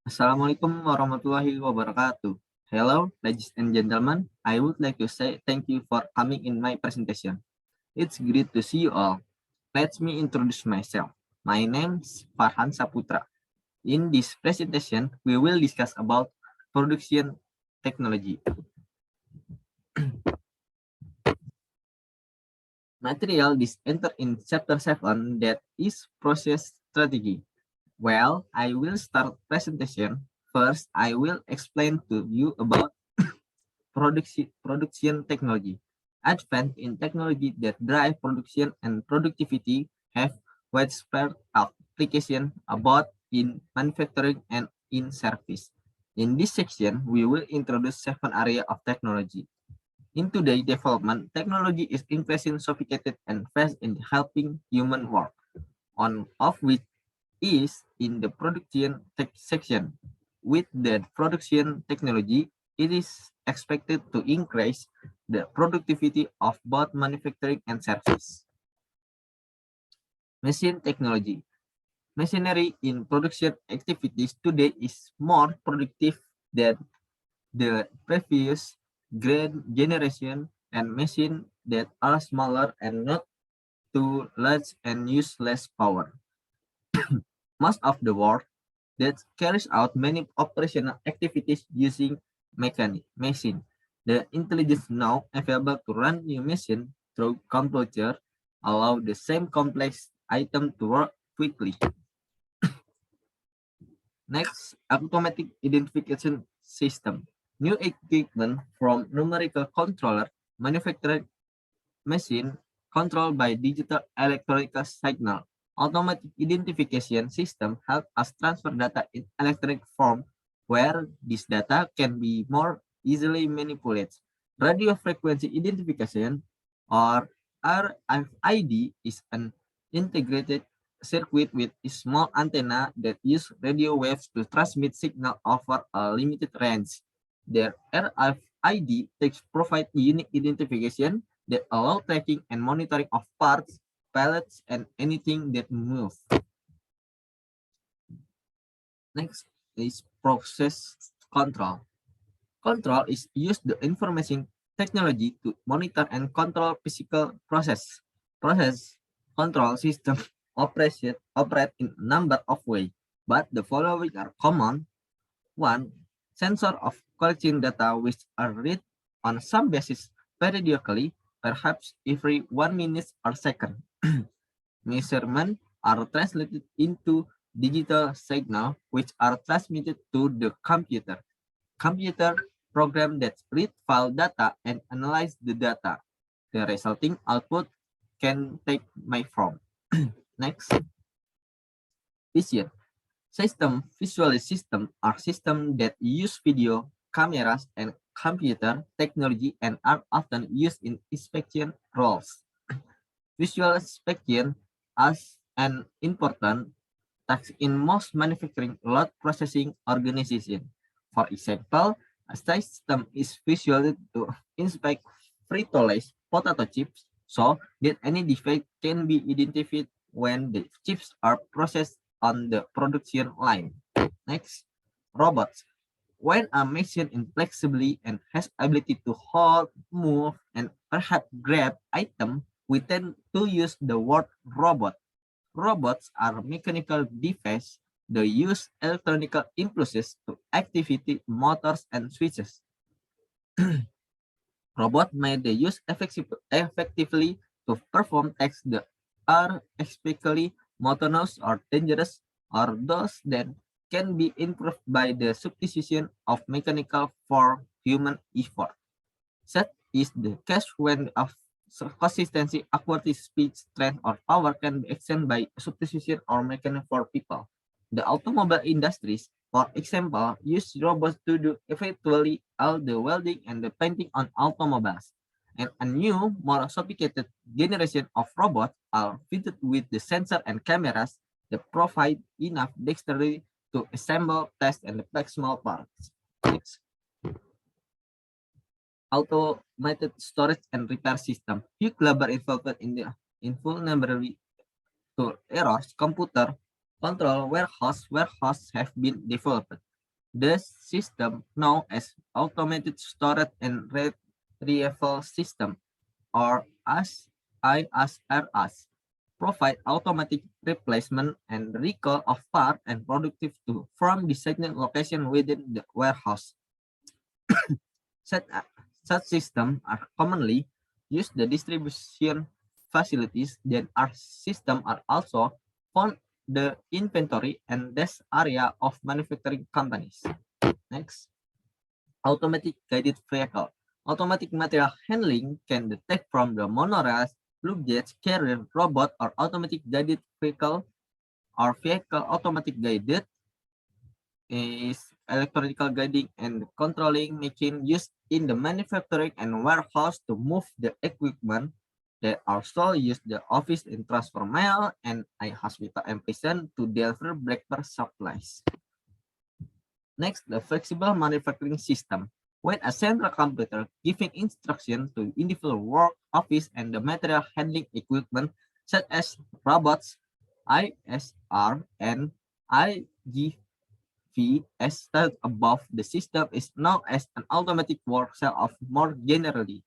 Assalamualaikum warahmatullahi wabarakatuh. Hello, ladies and gentlemen. I would like to say thank you for coming in my presentation. It's great to see you all. Let me introduce myself. My name is Farhan Saputra. In this presentation, we will discuss about production technology. Material this enter in chapter 7, that is process strategy. Well, I will start presentation. First, I will explain to you about production technology. Advance in technology that drive production and productivity have widespread application about in manufacturing and in service. In this section, we will introduce 7 areas of technology. In today's development, technology is increasingly sophisticated and fast in helping human work, one of which is in the production section. With the production technology, it is expected to increase the productivity of both manufacturing and service. Machine technology. Machinery in production activities today is more productive than the previous generation, and machines that are smaller and not too large and use less power. Most of the work that carries out many operational activities using machine. The intelligence now available to run new machine through computer allow the same complex item to work quickly. Next, automatic identification system. New equipment from numerical controller manufactured machine controlled by digital electronic signal. Automatic identification system help us transfer data in electronic form where this data can be more easily manipulated. Radio frequency identification or RFID is an integrated circuit with a small antenna that use radio waves to transmit signal over a limited range. The RFID takes provide unique identification that allow tracking and monitoring of parts, pallets, and anything that moves. Next is process control. Control is used the information technology to monitor and control physical process. Process control system operate in a number of ways, but the following are common. One, sensor of collecting data which are read on some basis periodically, perhaps every 1 minute or second. Measurements are translated into digital signal which are transmitted to the computer. Computer program that read file data and analyze the data. The resulting output can take my form. Next, vision. Visual system are systems that use video, cameras, and computer technology and are often used in inspection roles. Visual inspection as an important task in most manufacturing lot processing organizations. For example, a system is visual to inspect Frito-Lay's potato chips so that any defect can be identified when the chips are processed on the production line. Next, robots. When a machine is flexibly and has ability to hold, move, and perhaps grab item, we tend to use the word robot. Robots are mechanical devices that use electronic impulses to activate motors and switches. Robots may be used effectively to perform tasks that are especially monotonous or dangerous, or those that can be improved by the substitution of mechanical for human effort. Such is the case when of consistency, accuracy, speed, strength, or power can be extended by substitution or mechanical for people. The automobile industries, for example, use robots to do effectively all the welding and the painting on automobiles. And a new, more sophisticated generation of robots are fitted with the sensor and cameras that provide enough dexterity to assemble, test, and pack small parts. Next. Automated storage and repair system. Huge labor involved in the invulnerability to errors. Computer control warehouse have been developed. The system known as Automated Storage and Retrieval System, or as ISRS, provide automatic replacement and recall of part and productive to from designated location within the warehouse. Such, such systems are commonly used the distribution facilities that are system are also found the inventory and desk area of manufacturing companies. Next, automatic guided vehicle. Automatic material handling can detect from the monorails, luggage carrier, robot, or automatic guided vehicle or vehicle automatic guided is electrical guiding and controlling machine used in the manufacturing and warehouse to move the equipment that also use the office in transfer mail and a hospital and prison to deliver breakfast supplies. Next, the flexible manufacturing system. When a central computer giving instruction to individual work, office, and the material handling equipment such as robots, ISR, and IGV as stated above, the system is known as an automatic work cell of more generally.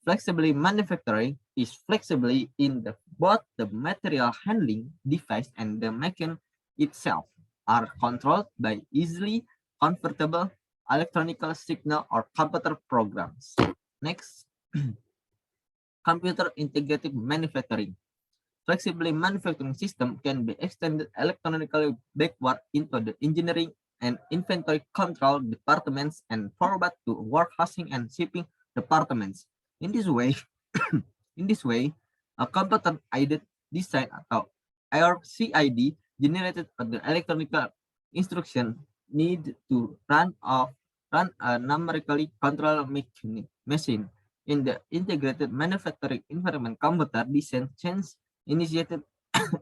Flexibly manufacturing is flexibly in the both the material handling device and the machine itself are controlled by easily convertible electronic signal or computer programs. Next, computer integrated manufacturing. Flexibly manufacturing system can be extended electronically backward into the engineering and inventory control departments and forward to warehousing and shipping departments. In this way, a computer aided design atau CID generated the electronic instruction need to run a numerically controlled machine. In the integrated manufacturing environment, computer design change initiated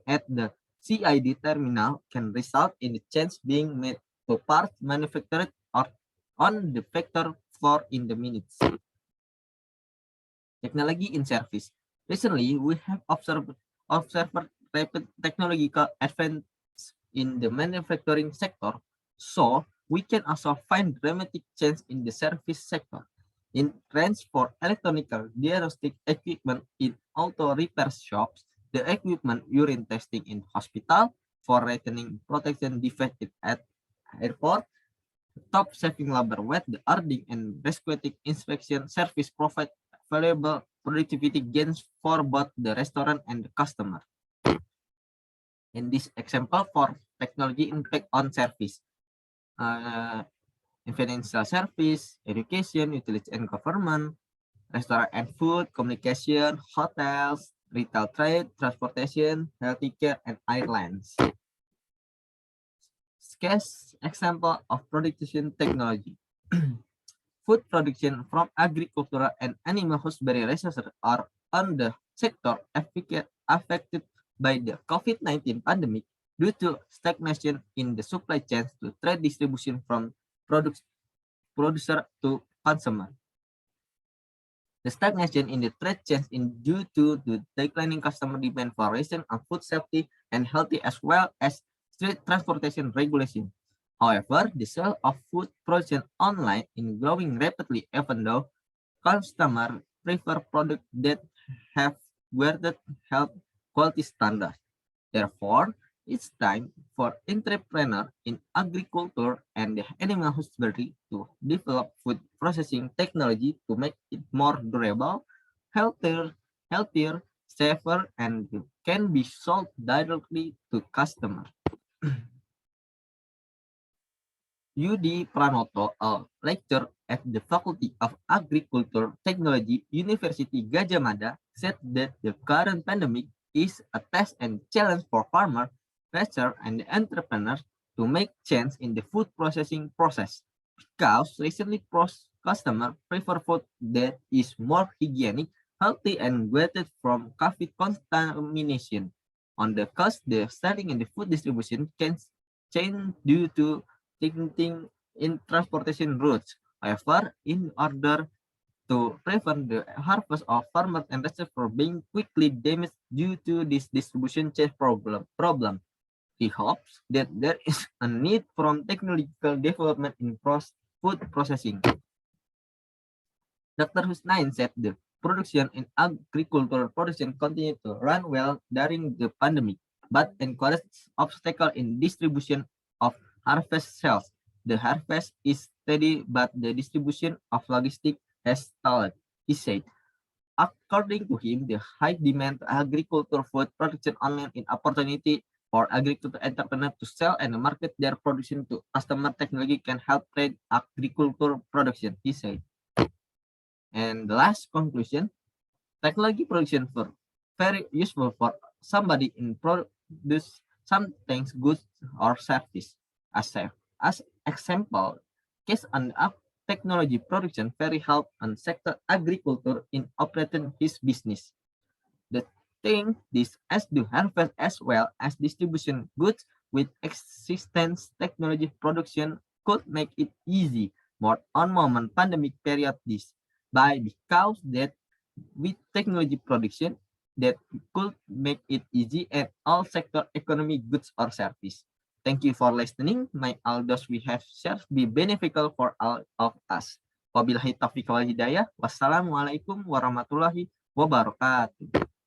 at the CID terminal can result in the change being made to parts manufactured or on the factory floor in the minutes. Technology in service. Recently, we have observed rapid technological advance in the manufacturing sector, so we can also find dramatic change in the service sector. In trends for electronic diagnostic equipment in auto repair shops, the equipment urine testing in hospital for returning protection defective at airport, top saving labor wet, the earning and rescuing inspection service provide valuable productivity gains for both the restaurant and the customer. In this example for technology impact on service, in financial service, education, utilities and government, restaurant and food, communication, hotels, retail trade, transportation, healthcare, and airlines. Sketch example of production technology. Food production from agricultural and animal husbandry resources are on the sector affected by the COVID-19 pandemic due to stagnation in the supply chains to trade distribution from producer to consumer. The stagnation in the trade chains is due to the declining customer demand for ration and food safety and healthy as well as street transportation regulation. However, the sale of food production online is growing rapidly even though customers prefer products that have guarded health quality standards. Therefore, it's time for entrepreneurs in agriculture and the animal husbandry to develop food processing technology to make it more durable, healthier, safer, and can be sold directly to customers. Yudi Pranoto, a lecturer at the Faculty of Agriculture Technology, University Gadjah Mada, said that the current pandemic is a test and challenge for farmers, ranchers, and entrepreneurs to make change in the food processing process because recently customers prefer food that is more hygienic, healthy, and guarded from COVID contamination. On the cost, the selling and the food distribution can change due to changing in transportation routes. However, in order to prevent the harvest of farmers and ranchers from being quickly damaged due to this distribution chain problem, He hopes that there is a need from technological development in food processing. Dr. Husnain said the production in agricultural production continued to run well during the pandemic, but encouraged obstacle in distribution of harvest sales. The harvest is steady, but the distribution of logistics has stalled, he said. According to him, the high demand for agricultural food production online in opportunity for agricultural entrepreneurs to sell and market their production to customer. Technology can help trade agricultural production, he said. And the last conclusion, technology production for very useful for somebody in produce something goods or service. As example, case on technology production very help on sector agriculture in operating his business. The thing this as do harvest as well as distribution goods with existence technology production could make it easy more on moment pandemic period this by because that with technology production that could make it easy at all sector economy goods or service. Thank you for listening. My all those we have shared be beneficial for all of us. Wabillahi taufiq wal hidayah. Wassalamualaikum warahmatullahi wabarakatuh.